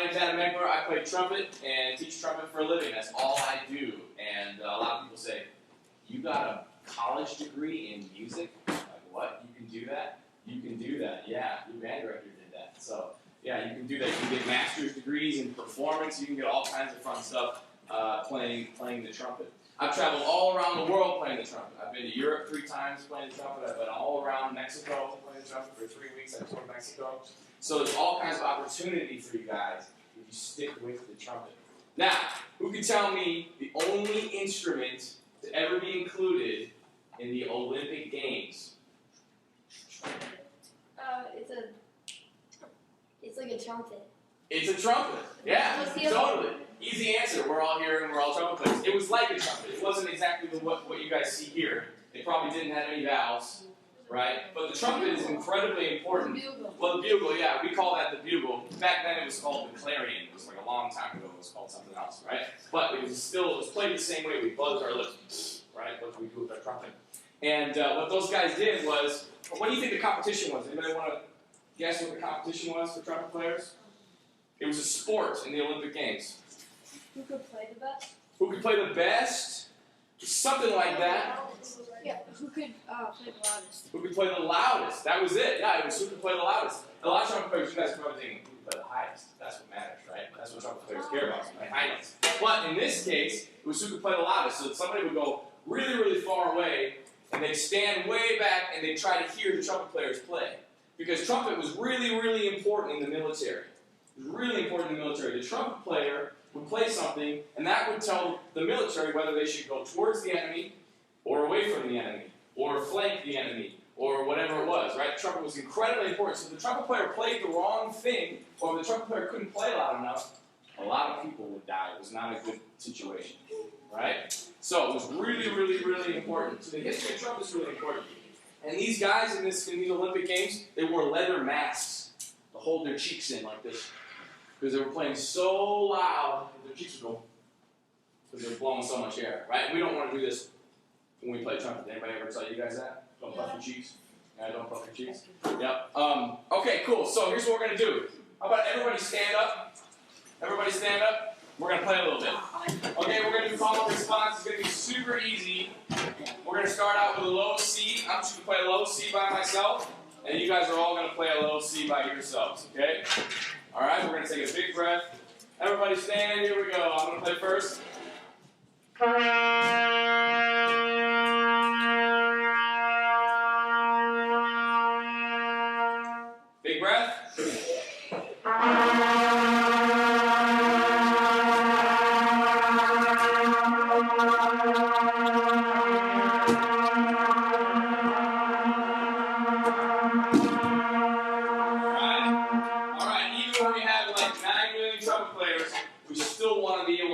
name's Adam Eckler. I play trumpet and teach trumpet for a living. That's all I do. And a lot of people say, you got a college degree in music? Like, what? You can do that? You can do that. Yeah, your band director did that. So, yeah, you can do that. You can get master's degrees in performance. You can get all kinds of fun stuff playing the trumpet. I've traveled all around the world playing the trumpet. I've been to Europe 3 times playing the trumpet. I've been all around Mexico playing the trumpet for 3 weeks. I toured Mexico. So there's all kinds of opportunity for you guys if you stick with the trumpet. Now, who can tell me the only instrument to ever be included in the Olympic Games? It's like a trumpet. It's a trumpet. Yeah, totally. Easy answer. We're all here and we're all trumpet players. It was like a trumpet. It wasn't exactly what you guys see here. It probably didn't have any valves, right? But the trumpet is incredibly important. Well, the bugle, yeah, we call that the bugle. Back then it was called the clarion. It was like a long time ago. It was called something else, right? But it was played the same way. We buzzed our lips, right? What we do with our trumpet. And what those guys did was, what do you think the competition was? Anybody want to guess what the competition was for trumpet players? It was a sport in the Olympic Games. Who could play the best? Who could play the best? Something like that. Yeah, who could play the loudest? Who could play the loudest? That was it. Yeah, it was who could play the loudest. And a lot of trumpet players, you guys are probably thinking, who could play the highest? That's what matters, right? That's what trumpet players care about, right? High notes. But in this case, it was who could play the loudest. So that somebody would go really, really far away, and they'd stand way back, and they'd try to hear the trumpet players play. Because trumpet was really, really important in the military. It was really important in the military. The trumpet player would play something, and that would tell the military whether they should go towards the enemy, or away from the enemy, or flank the enemy, or whatever it was, right? The trumpet was incredibly important. So if the trumpet player played the wrong thing, or if the trumpet player couldn't play loud enough, a lot of people would die. It was not a good situation, right? So it was really, really, really important. So the history of trumpet is really important. And these guys in these Olympic Games, they wore leather masks to hold their cheeks in like this. Because they were playing so loud that their cheeks would go, because they were blowing so much air, right? And we don't want to do this when we play trumpet. Did anybody ever tell you guys that? Don't puff your cheeks. Yeah, don't puff your cheeks. Yep. Okay, cool. So here's what we're going to do. How about everybody stand up? Everybody stand up. We're going to play a little bit. Okay, we're going to do call and response. It's going to be super easy. We're going to start out with a low C. I'm just going to play a low C by myself. And you guys are all going to play a low C by yourselves, okay? All right, we're going to take a big breath. Everybody stand. Here we go. I'm going to play first. Big breath.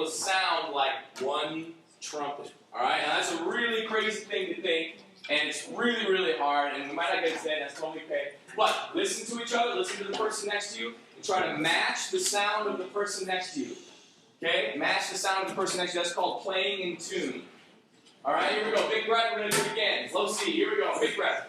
Sound like one trumpet. Alright? And that's a really crazy thing to think, and it's really, really hard, and we might not get it today, that's totally okay. But listen to each other, listen to the person next to you, and try to match the sound of the person next to you. Okay? Match the sound of the person next to you. That's called playing in tune. Alright, here we go. Big breath, we're going to do it again. Low C, here we go. Big breath.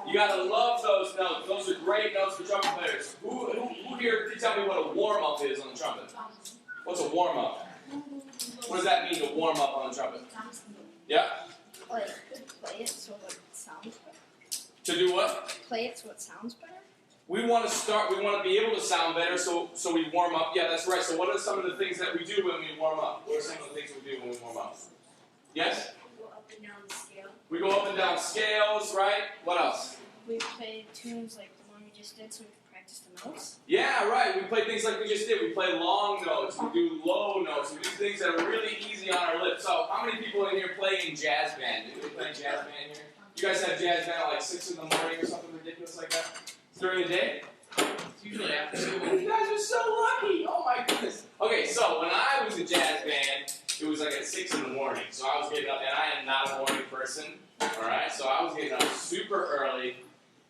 You gotta love those notes. Those are great notes for trumpet players. Who here can tell me what a warm-up is on the trumpet? What's a warm-up? What does that mean to warm up on the trumpet? Yeah? Like To do what? Play it so it sounds better? We want to be able to sound better, so we warm up. Yeah, that's right. So what are some of the things that we do when we warm up? What are some of the things we do when we warm up? Yes? We go up and down the scale. We go up and down scales, right? What else? We play tunes like the one we just did so we can practice the notes. Yeah, right. We play things like we just did. We play long notes. We do low notes. We do things that are really easy on our lips. So how many people in here play in jazz band? Anybody play jazz band here? You guys have jazz band at like 6 in the morning or something ridiculous like that? During the day? It's usually after school. You guys are so lucky! Oh my goodness. Okay, so when I was in jazz band, it was like at 6 in the morning. So I was getting up, and I am not a morning person. Alright, so I was getting up super early.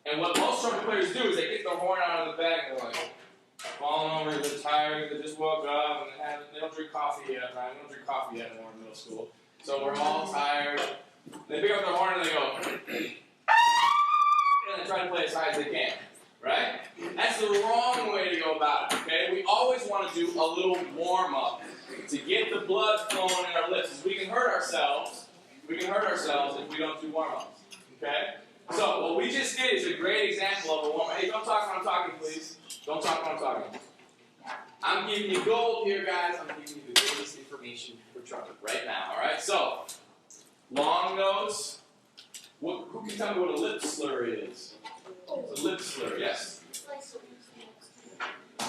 And what most trumpet players do is they get their horn out of the bag and they're like falling over, they're tired, they just woke up, and they don't drink coffee yet, right? We don't drink coffee yet anymore in middle school. So we're all tired. They pick up their horn and they go, and they try to play as high as they can, right? That's the wrong way to go about it, okay? We always want to do a little warm-up to get the blood flowing in our lips. We can hurt ourselves if we don't do warm-ups, okay? So what we just did is a great example of a warm-up. Hey, don't talk when I'm talking, please. Don't talk when I'm talking. I'm giving you gold here, guys. I'm giving you the greatest information for trumpet right now, all right? So, long notes. Who can tell me what a lip slur is? It's a lip slur, yes.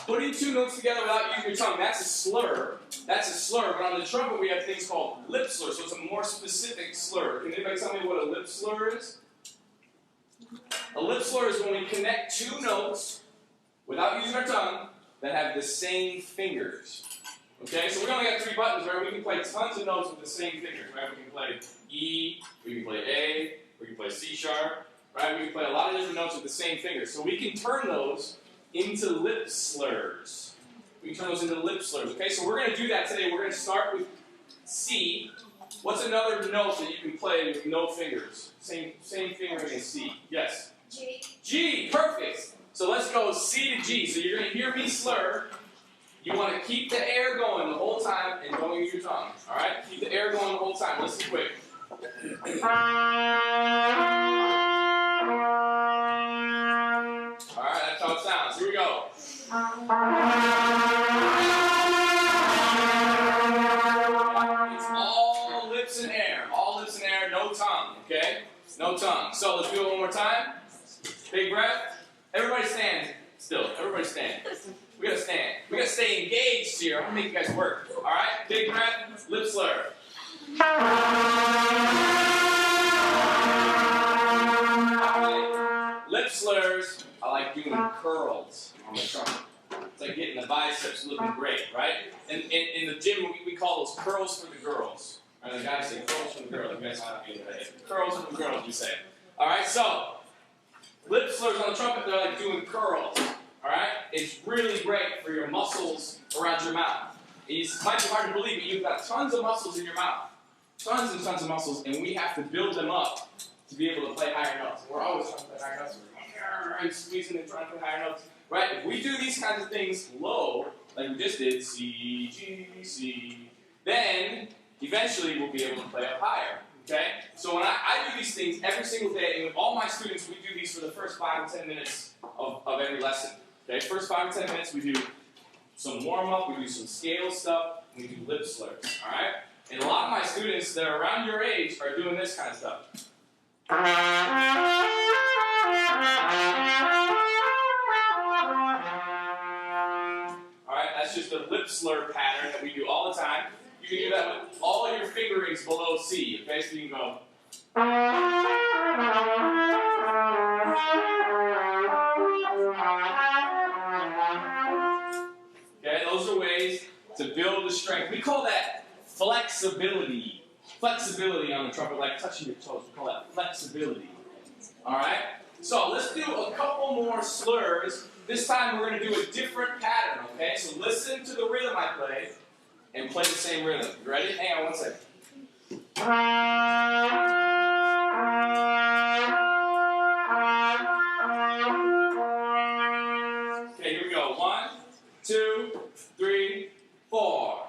Putting two notes together without using your tongue, that's a slur. That's a slur, but on the trumpet we have things called lip slurs, so it's a more specific slur. Can anybody tell me what a lip slur is? A lip slur is when we connect two notes without using our tongue that have the same fingers. Okay, so we only got 3 buttons, right? We can play tons of notes with the same fingers, right? We can play E, we can play A, we can play C sharp, right? We can play a lot of different notes with the same fingers. So we can turn those into lip slurs. We can turn those into lip slurs, okay? So we're going to do that today. We're going to start with C. What's another note that you can play with no fingers? Same fingering as C. Yes? G. G, perfect. So let's go C to G. So you're going to hear me slur. You want to keep the air going the whole time and don't use your tongue. All right? Keep the air going the whole time. Listen quick. All right, that's how it sounds. Here we go. It's all lips and air. All lips and air, no tongue, okay? No tongue. So let's do it one more time. Big breath. Everybody stand still. Everybody stand. We gotta stand. We gotta stay engaged here. I'm gonna make you guys work. All right? Big breath. Lip slur. Lip slurs, I like doing curls on the trumpet. It's like getting the biceps looking great, right? And in the gym, we call those curls for the girls. Right? The guys say curls for the girls. You guys know how to do that. Curls for the girls, we say. All right, so lip slurs on the trumpet, they're like doing curls. All right? It's really great for your muscles around your mouth. It might be hard to believe, but you've got tons of muscles in your mouth. Tons and tons of muscles, and we have to build them up to be able to play higher notes. We're always trying to play higher notes. We're going and squeezing and trying to play higher notes. Right? If we do these kinds of things low, like we just did, C, G, C, then eventually we'll be able to play up higher. Okay? So when I do these things every single day, and with all my students, we do these for the first 5 to 10 minutes of every lesson. Okay? First 5 to 10 minutes, we do some warm-up, we do some scale stuff, and we do lip slurs. Alright? And a lot of my students that are around your age are doing this kind of stuff. Alright, that's just a lip slur pattern that we do all the time. You can do that with all your fingerings below C. Okay, so you can go. Okay, those are ways to build the strength. We call that flexibility. Flexibility on the trumpet, like touching your toes. We call that flexibility. Alright? So let's do a couple more slurs. This time we're going to do a different pattern, okay? So listen to the rhythm I play and play the same rhythm. You ready? Hang on one second. Okay, here we go. 1, 2, 3, 4.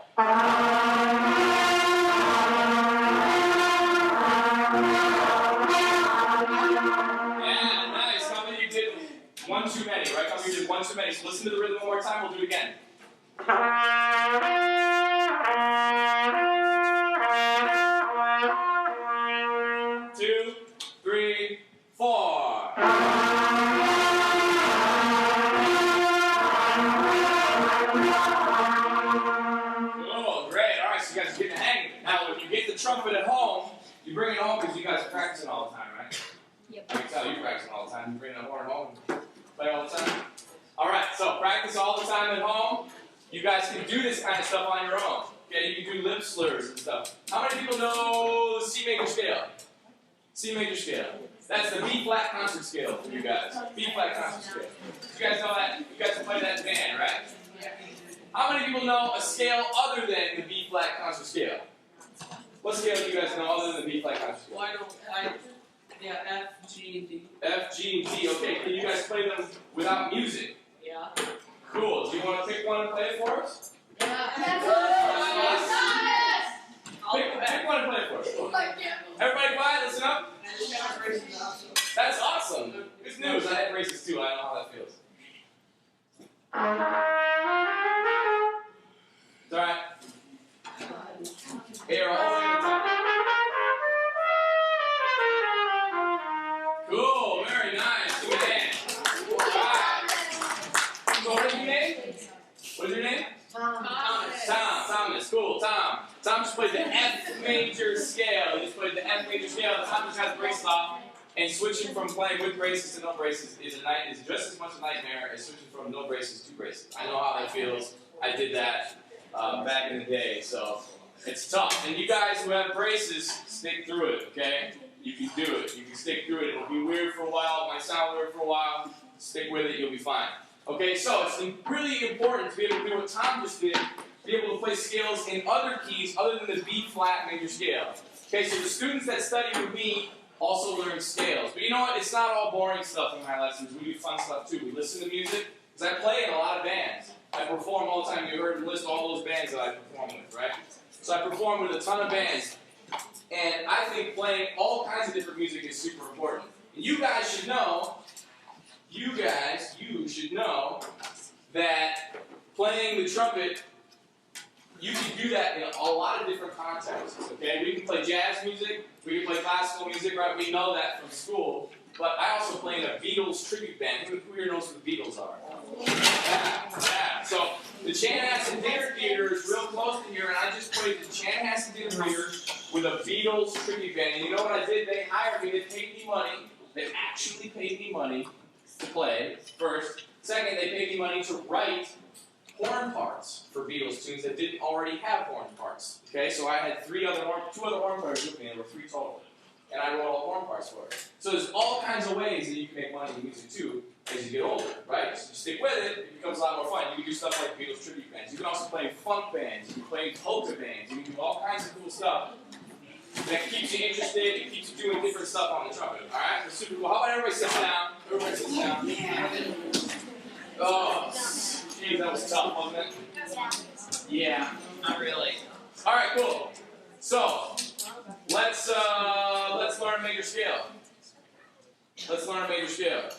Yeah, many. So listen to the rhythm one more time. We'll do it again. 2, 3, 4. Cool, great. All right, so you guys are getting the hang of it. Now, when you get the trumpet at home, you bring it home because you guys are practicing all the time, right? Yep. I can tell you're practicing all the time. You bring that horn home and play all the time. All right, so practice all the time at home. You guys can do this kind of stuff on your own. Okay, you can do lip slurs and stuff. How many people know the C major scale? C major scale. That's the B flat concert scale for you guys. B flat concert scale. You guys know that? You guys can play that in band, right? How many people know a scale other than the B flat concert scale? What scale do you guys know other than the B flat concert scale? Why don't I? Yeah, F, G, and D. F, G, and D. Okay, can you guys play them without music? Yeah. Cool. Do you want to pick one and play it for us? Pick one and play it for us. Everybody quiet, listen up. That's awesome. Good news. I had braces too. I don't know how that feels. It's alright. Here, all the way to the top. Cool. Very nice. Good hand. Alright. So what is your name? What is your name? Thomas. Cool. Tom just played the F major scale. He just played the F major scale. Tom just has braces off. And switching from playing with braces to no braces is just as much a nightmare as switching from no braces to braces. I know how that feels. I did that back in the day, so it's tough. And you guys who have braces, stick through it, okay? You can do it. You can stick through it. It'll be weird for a while. It might sound weird for a while. Stick with it. You'll be fine. Okay, so it's really important to be able to do what Tom just did, be able to play scales in other keys other than the B flat major scale. Okay, so the students that study with me also learn scales. But you know what? It's not all boring stuff in my lessons. We do fun stuff too. We listen to music, because I play in a lot of bands. I perform all the time. You heard me list all those bands that I perform with, right? So I perform with a ton of bands. And I think playing all kinds of different music is super important. And you guys should know that playing the trumpet, you can do that in a lot of different contexts, okay? We can play jazz music, we can play classical music, right? We know that from school. But I also play in a Beatles tribute band. Who here knows who the Beatles are? Yeah. So the Chanhassen Dinner Theater is real close to here, and I just played the Chanhassen Dinner Theater with a Beatles tribute band. And you know what I did? They hired me, they paid me money. They actually paid me money to play, first. Second, they paid me money to write horn parts for Beatles tunes that didn't already have horn parts. Okay, so I had two other horn players with me, and there were 3 total. And I wrote all horn parts for it. So there's all kinds of ways that you can make money in music too as you get older, right? So you stick with it, it becomes a lot more fun. You can do stuff like Beatles tribute bands. You can also play funk bands. You can play polka bands. You can do all kinds of cool stuff that keeps you interested. It keeps you doing different stuff on the trumpet. All right, that's super cool. How about everybody sit down? Everybody sit down. Oh, geez, that was tough, wasn't it? Yeah, not really. All right, cool. So let's learn major scale. Let's learn a major scale.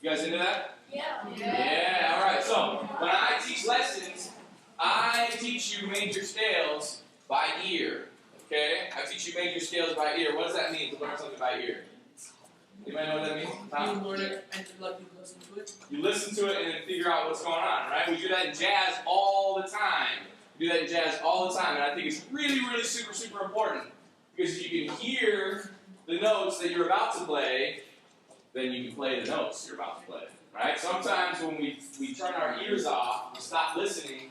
You guys into that? Yeah. All right. So when I teach lessons, I teach you major scales by ear. Okay? I teach you major scales by ear. What does that mean to learn something by ear? Anybody know what that means? Tom? You learn it and like you listen to it. You listen to it and then figure out what's going on, right? We do that in jazz all the time. We do that in jazz all the time, and I think it's really, really super, super important because if you can hear the notes that you're about to play, then you can play the notes you're about to play, right? Sometimes when we turn our ears off, we stop listening,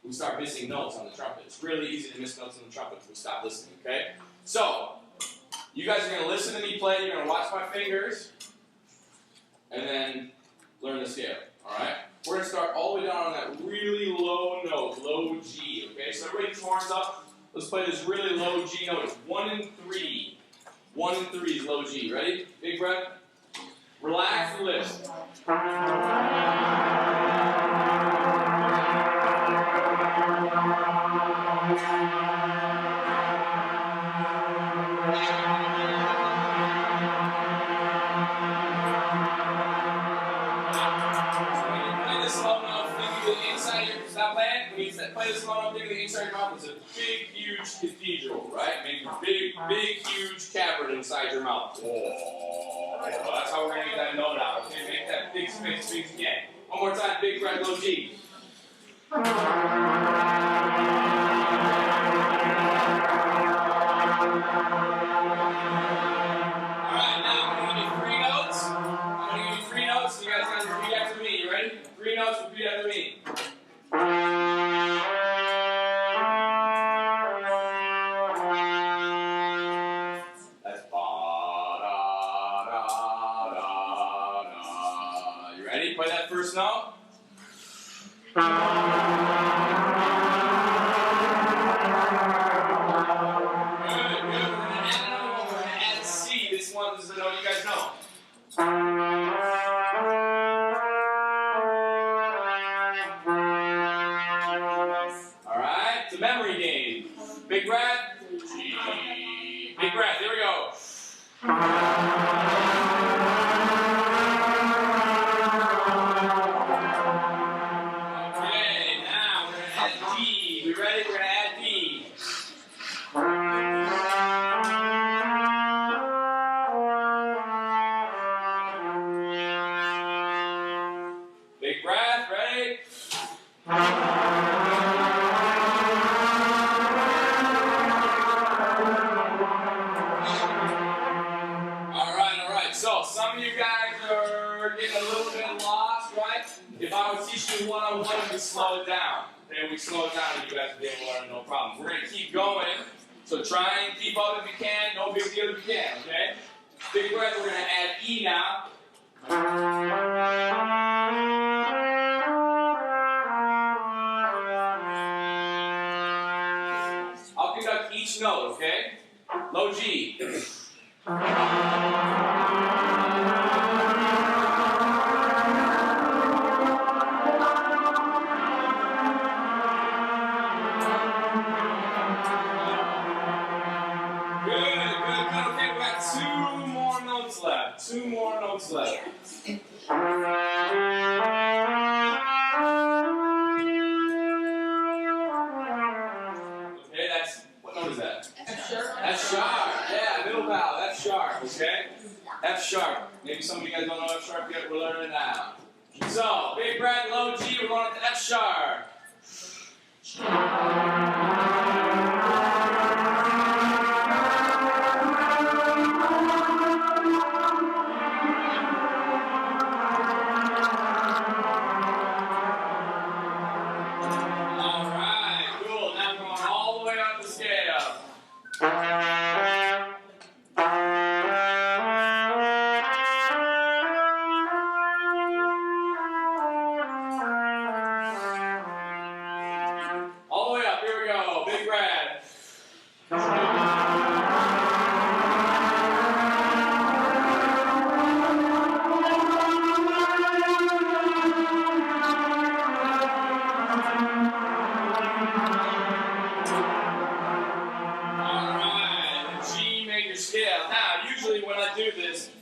we start missing notes on the trumpet. It's really easy to miss notes on the trumpet if we stop listening, okay? So, you guys are going to listen to me play, you're going to watch my fingers, and then learn the scale, all right? We're going to start all the way down on that really low note, low G, okay? So everybody get your horns up. Let's play this really low G note. It's 1 and 3. 1 and 3 is low G. Ready? Big breath. Relax and lift. cathedral, right? Make a big, big, huge cavern inside your mouth. Whoa. That's how we're going to get that note out. Okay, make that big space again. One more time, big breath, low G. Alright, now I'm going to give you 3 notes. I'm going to give you 3 notes. You guys got to repeat after me. You ready? 3 notes, repeat after me. That's ba da da da da. You ready? Play that first note. Good, good. We're going to add another one. We're going to add C. This one is the note you guys know. Alright, it's a memory game. Big breath. G. Big breath. Here we go. One-on-one, we slow it down. Okay, we slow it down and you guys will be able to learn no problem. We're going to keep going, so try and keep up if you can. No big deal if you can, okay? Big breath, we're going to add E now. I'll conduct each note, okay? Low G. Two more notes left. Okay, that's, what note is that? F sharp. F sharp. Yeah, middle vowel. F sharp. Okay? F sharp. Maybe some of you guys don't know F sharp yet. We're learning it now. So, big breath, low G. We're going up to F sharp.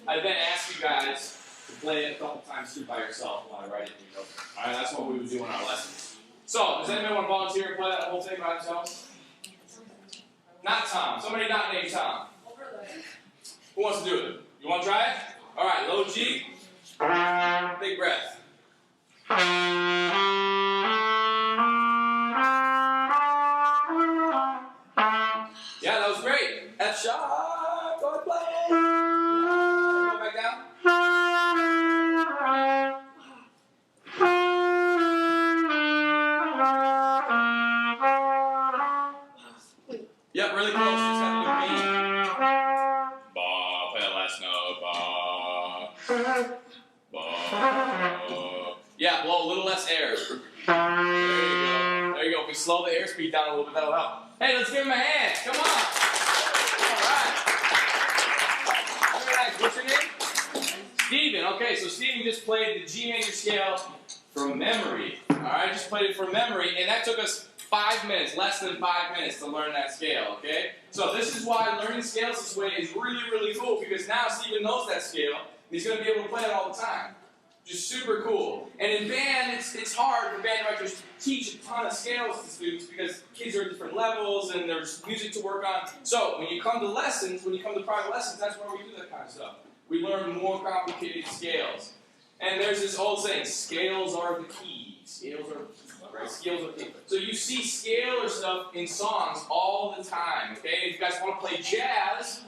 I then ask you guys to play it a couple times through by yourself while I write it in your notebook. Alright, that's what we would do in our lessons. So, does anybody want to volunteer and play that whole thing by themselves? Not Tom. Somebody not named Tom. Who wants to do it? You want to try it? Alright, low G. Big breath. Yeah, that was great. F sharp. Go and play. Go back down. Yep, really close. Just have to do B. Ba. Play that last note. Ba. Ba. Yeah, blow a little less air. There you go. There you go. If we slow the airspeed down a little bit, that'll help. Hey, let's give him a hand. Come on. All right. Very nice. What's your name? Steven. Okay, so Steven just played the G major scale from memory. All right, just played it from memory, and that took us 5 minutes, less than 5 minutes to learn that scale, okay? So this is why learning scales this way is really, really cool, because now Steven knows that scale, and he's going to be able to play it all the time. Just super cool. And in band, it's hard for band directors to teach a ton of scales to students because kids are at different levels and there's music to work on. So when you come to lessons, when you come to private lessons, that's where we do that kind of stuff. We learn more complicated scales. And there's this old saying, scales are the key. Scales are the key, right? Scales are the key. So you see scalar stuff in songs all the time, okay? If you guys want to play jazz,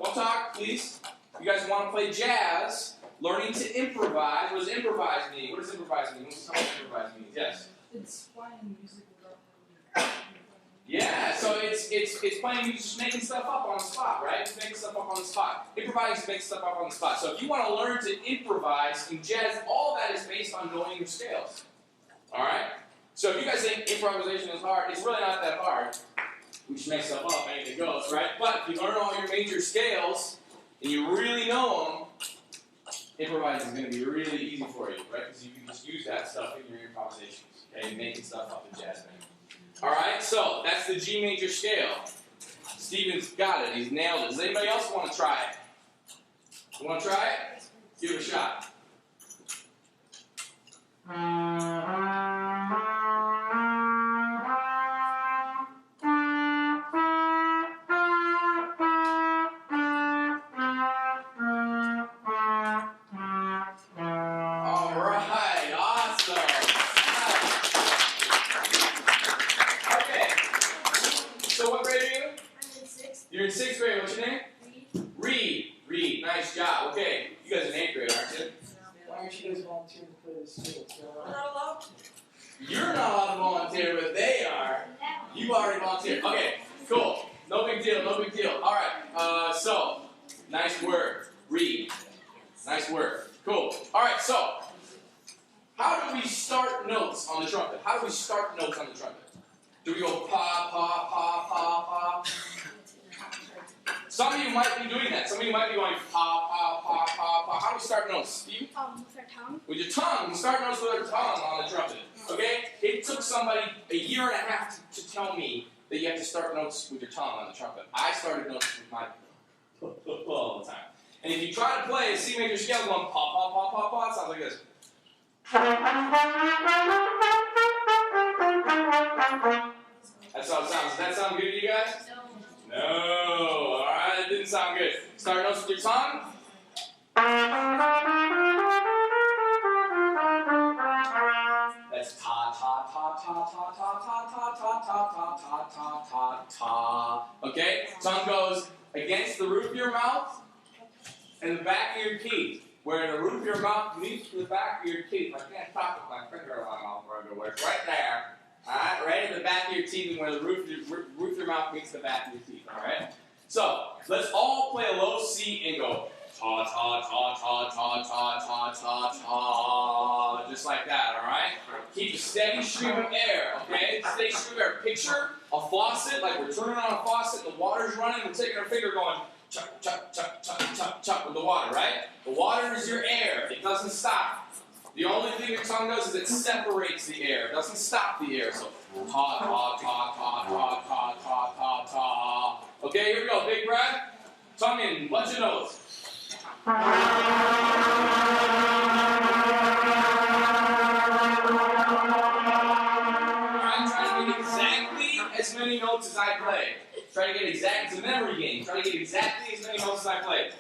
don't talk, please. If you guys want to play jazz, learning to improvise. What does improvise mean? What does improvise mean? What's something improvise means? Yes? It's playing music without. Yeah, so it's playing music, just making stuff up on the spot, right? Just making stuff up on the spot. Improvising is making stuff up on the spot. So if you want to learn to improvise in jazz, all that is based on knowing your scales. Alright? So if you guys think improvisation is hard, it's really not that hard. We just make stuff up, anything goes, right? But if you learn all your major scales, and you really know them, improvising is going to be really easy for you, right? Because you can just use that stuff in your improvisations, okay? Making stuff up in jazz band. Alright, so that's the G major scale. Steven's got it, he's nailed it. Does anybody else want to try it? You want to try it? Give it a shot. Alright, awesome. Okay, so what grade are you? I'm in 6th. You're in 6th grade, what's your name? Reed. Reed, nice job. Okay, you guys are in 8th grade, aren't you? Why aren't you guys volunteering to play this field? We're not allowed to. You're not allowed to volunteer, but they are. You've already volunteered. Okay, cool. No big deal, no big deal. Alright, so, nice work. Reed. Nice work. Cool. Alright, so, how do we start notes on the trumpet? How do we start notes on the trumpet? Do we go pa, pa, pa, pa, pa? Some of you might be doing that. Some of you might be going pa, pa, pa, pa, pa. How do we start notes? Steve? With our tongue. With your tongue. We start notes with our tongue on the trumpet. Okay? It took somebody a year and a half to tell me that you have to start notes with your tongue on the trumpet. I started notes with my all the time. And if you try to play a C major scale going pa, pa, pa, pa, pa, it sounds like this. That's how it sounds. Does that sound good to you guys? No. No. Alright, it didn't sound good. Start notes with your tongue. That's ta ta ta ta ta ta ta ta ta ta ta ta ta ta ta. Okay? Tongue goes against the roof of your mouth and the back of your teeth. Where the roof of your mouth meets the back of your teeth. I can't talk with my finger in my mouth everywhere. It's right there. Alright? Right at the back of your teeth and where the roof of your mouth meets the back of your teeth. Alright? So, let's all play a low C and go ta ta ta ta ta ta ta ta ta. Just like that, alright? Keep a steady stream of air, okay? Steady stream of air. Picture a faucet, like we're turning on a faucet, the water's running, we're taking our finger going chuck, chuck, chuck, chuck, chuck, chuck with the water, right? The water is your air. It doesn't stop. The only thing your tongue does is it separates the air. It doesn't stop the air. So ta ta ta ta ta ta ta ta ta. Okay, here we go. Big breath. Tongue in. Bunch of notes. Alright, try to get exactly as many notes as I play. Try to get exact. It's a memory game. Try to get exactly as many notes as I play.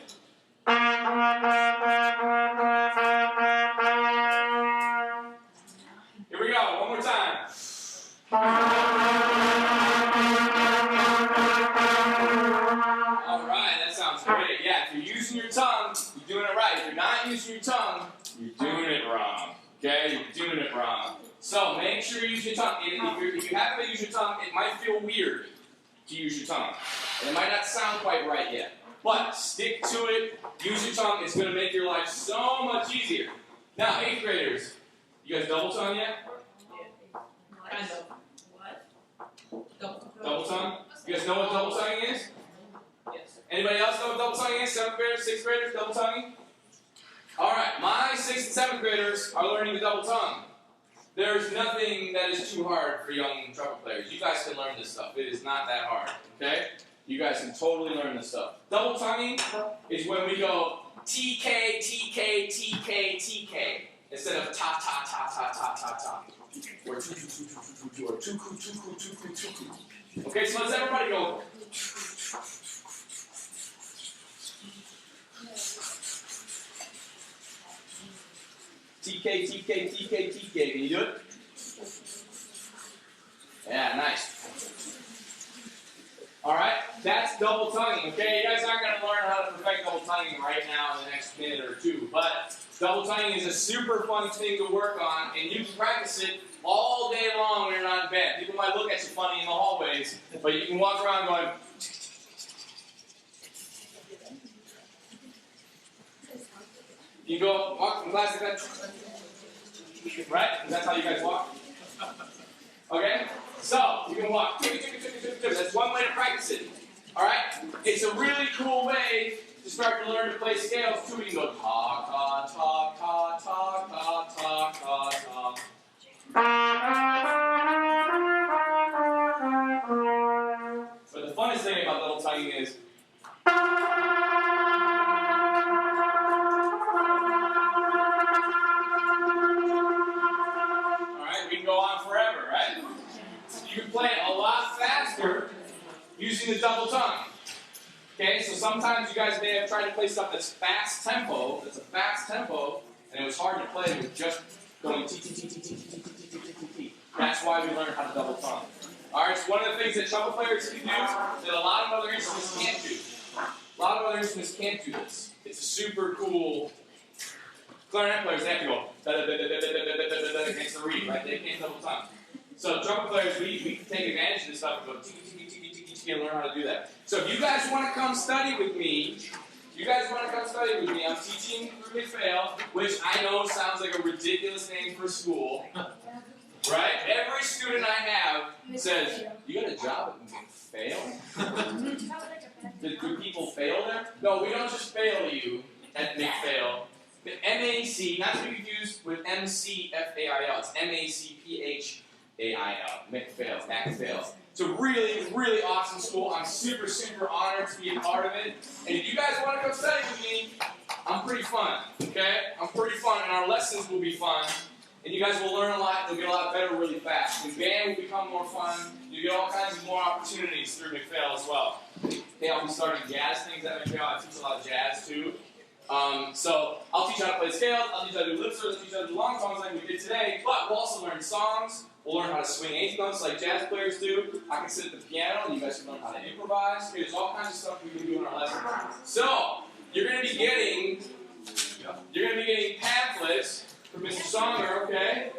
Here we go. One more time. Alright, that sounds great. Yeah, if you're using your tongue, you're doing it right. If you're not using your tongue, you're doing it wrong. Okay? You're doing it wrong. So make sure you use your tongue. If you haven't used your tongue, it might feel weird to use your tongue. And it might not sound quite right yet. But stick to it. Use your tongue. It's going to make your life so much easier. Now, 8th graders, you guys double tongue yet? Kind of. What? Double tongue? You guys know what double tonguing is? Yes. Anybody else know what double tonguing is? 7th graders, 6th graders, double tonguing? Alright, my 6th and 7th graders are learning the double tongue. There's nothing that is too hard for young trumpet players. You guys can learn this stuff. It is not that hard, okay? You guys can totally learn this stuff. Double tonguing is when we go TK, TK, TK, TK. Instead of ta ta ta ta ta ta ta. Or tuku, or tuku, tuku, tuku, tuku. Okay, so let's everybody go. TK, TK, TK, TK. Can you do it? Yeah, nice. Alright, that's double tonguing, okay? You guys aren't going to learn how to perfect double tonguing right now in the next minute or two, but double tonguing is a super fun thing to work on, and you can practice it all day long when you're not in bed. People might look at you funny in the hallways, but you can walk around going... You can go walk from class like that. Right? That's how you guys walk. Okay? So, you can walk. That's one way to practice it. Alright? It's a really cool way to start to learn to play scales too. You can go ta, ta, ta, ta, ta, ta, ta, ta, ta. But the funnest thing about double tonguing is alright, we can go on forever, right? You can play it a lot faster using the double tongue. Okay, so sometimes you guys may have tried to play stuff that's fast tempo, and it was hard to play with just going t t t t t t t t t t t. That's why we learned how to double tongue. Alright, so one of the things that trumpet players can do that a lot of other instruments can't do. A lot of other instruments can't do this. It's a super cool. Clarinet players, they have to go against the reed, right? They can't double tongue. So trumpet players, we can take advantage of this stuff and go tiki tiki tiki tiki tiki and learn how to do that. So if you guys want to come study with me, I'm teaching through McPhail, which I know sounds like a ridiculous name for school. Right? Every student I have says, you got a job at McPhail? Do people fail there? No, we don't just fail you at McPhail. The MAC, not to be confused with MCFAIL, it's MACPHAIL, McPhail. It's a really, really awesome school. I'm super, super honored to be a part of it. And if you guys want to come study with me, I'm pretty fun, okay? I'm pretty fun, and our lessons will be fun. And you guys will learn a lot, you'll get a lot better really fast. And band will become more fun. You get all kinds of more opportunities through McPhail as well. Okay, I'll be starting jazz things at McPhail. I teach a lot of jazz too. So I'll teach you how to play scales, I'll teach you how to do lip service, I'll teach you how to do long songs like we did today, but we'll also learn songs, we'll learn how to swing eighth notes like jazz players do. I can sit at the piano and you guys can learn how to improvise. There's all kinds of stuff we can do in our lessons. So, you're going to be getting pamphlets from Mr. Songer, okay?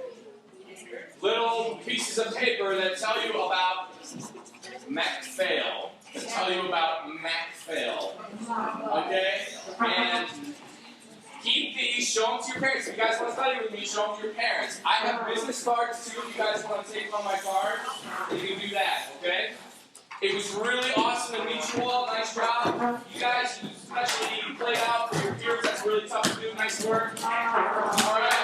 Little pieces of paper that tell you about McPhail. That tell you about McPhail. Okay? And keep these, show them to your parents. If you guys want to study with me, show them to your parents. I have business cards too if you guys want to take on my card. You can do that, okay? It was really awesome to meet you all. Nice job. You guys, especially played out for your peers. That's really tough to do. Nice work. All right.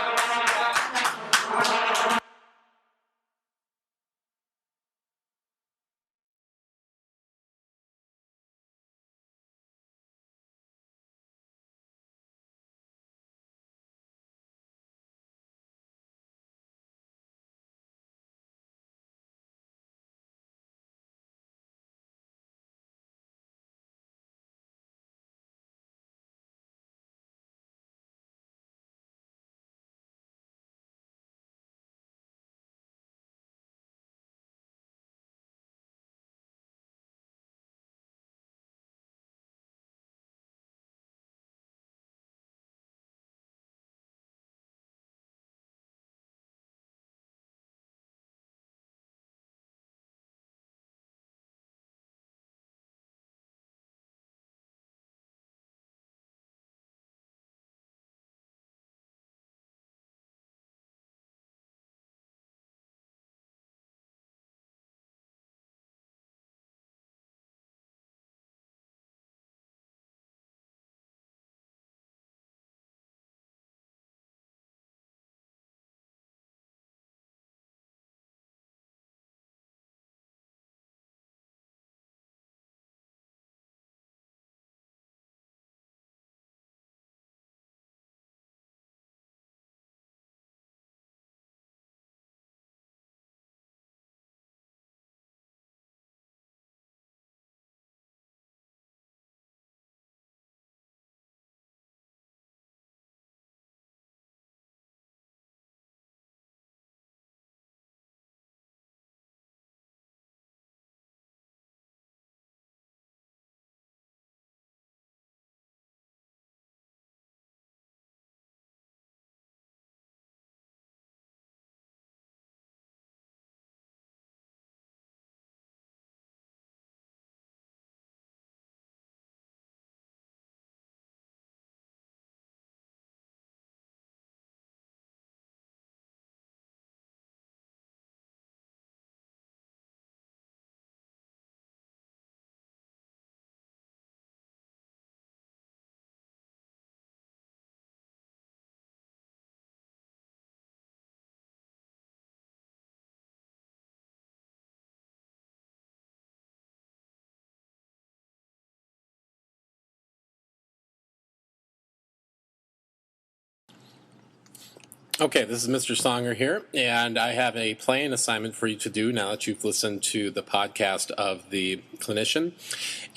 Okay, this is Mr. Songer here, and I have a playing assignment for you to do now that you've listened to the podcast of the clinician.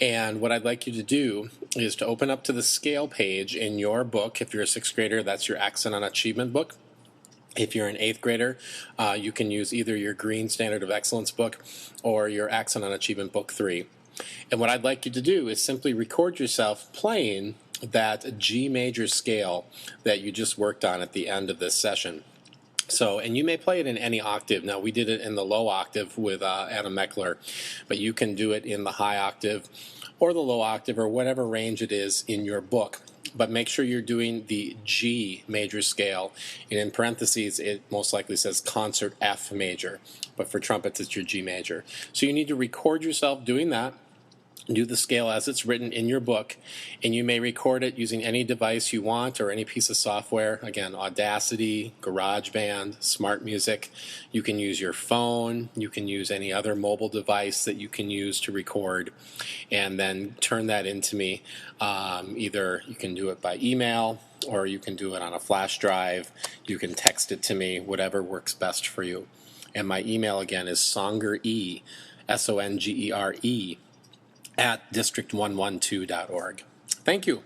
And what I'd like you to do is to open up to the scale page in your book. If you're a sixth grader, that's your Accent on Achievement book. If you're an eighth grader, you can use either your Green Standard of Excellence book or your Accent on Achievement book 3. And what I'd like you to do is simply record yourself playing that G major scale that you just worked on at the end of this session. So, and you may play it in any octave. Now, we did it in the low octave with Adam Meckler, but you can do it in the high octave or the low octave or whatever range it is in your book. But make sure you're doing the G major scale. And in parentheses, it most likely says concert F major. But for trumpets, it's your G major. So you need to record yourself doing that. Do the scale as it's written in your book, and you may record it using any device you want or any piece of software. Again, Audacity, GarageBand, SmartMusic. You can use your phone. You can use any other mobile device that you can use to record, and then turn that into me. Either you can do it by email, or you can do it on a flash drive. You can text it to me, whatever works best for you. And my email again is songere, SONGERE, at district112.org. Thank you.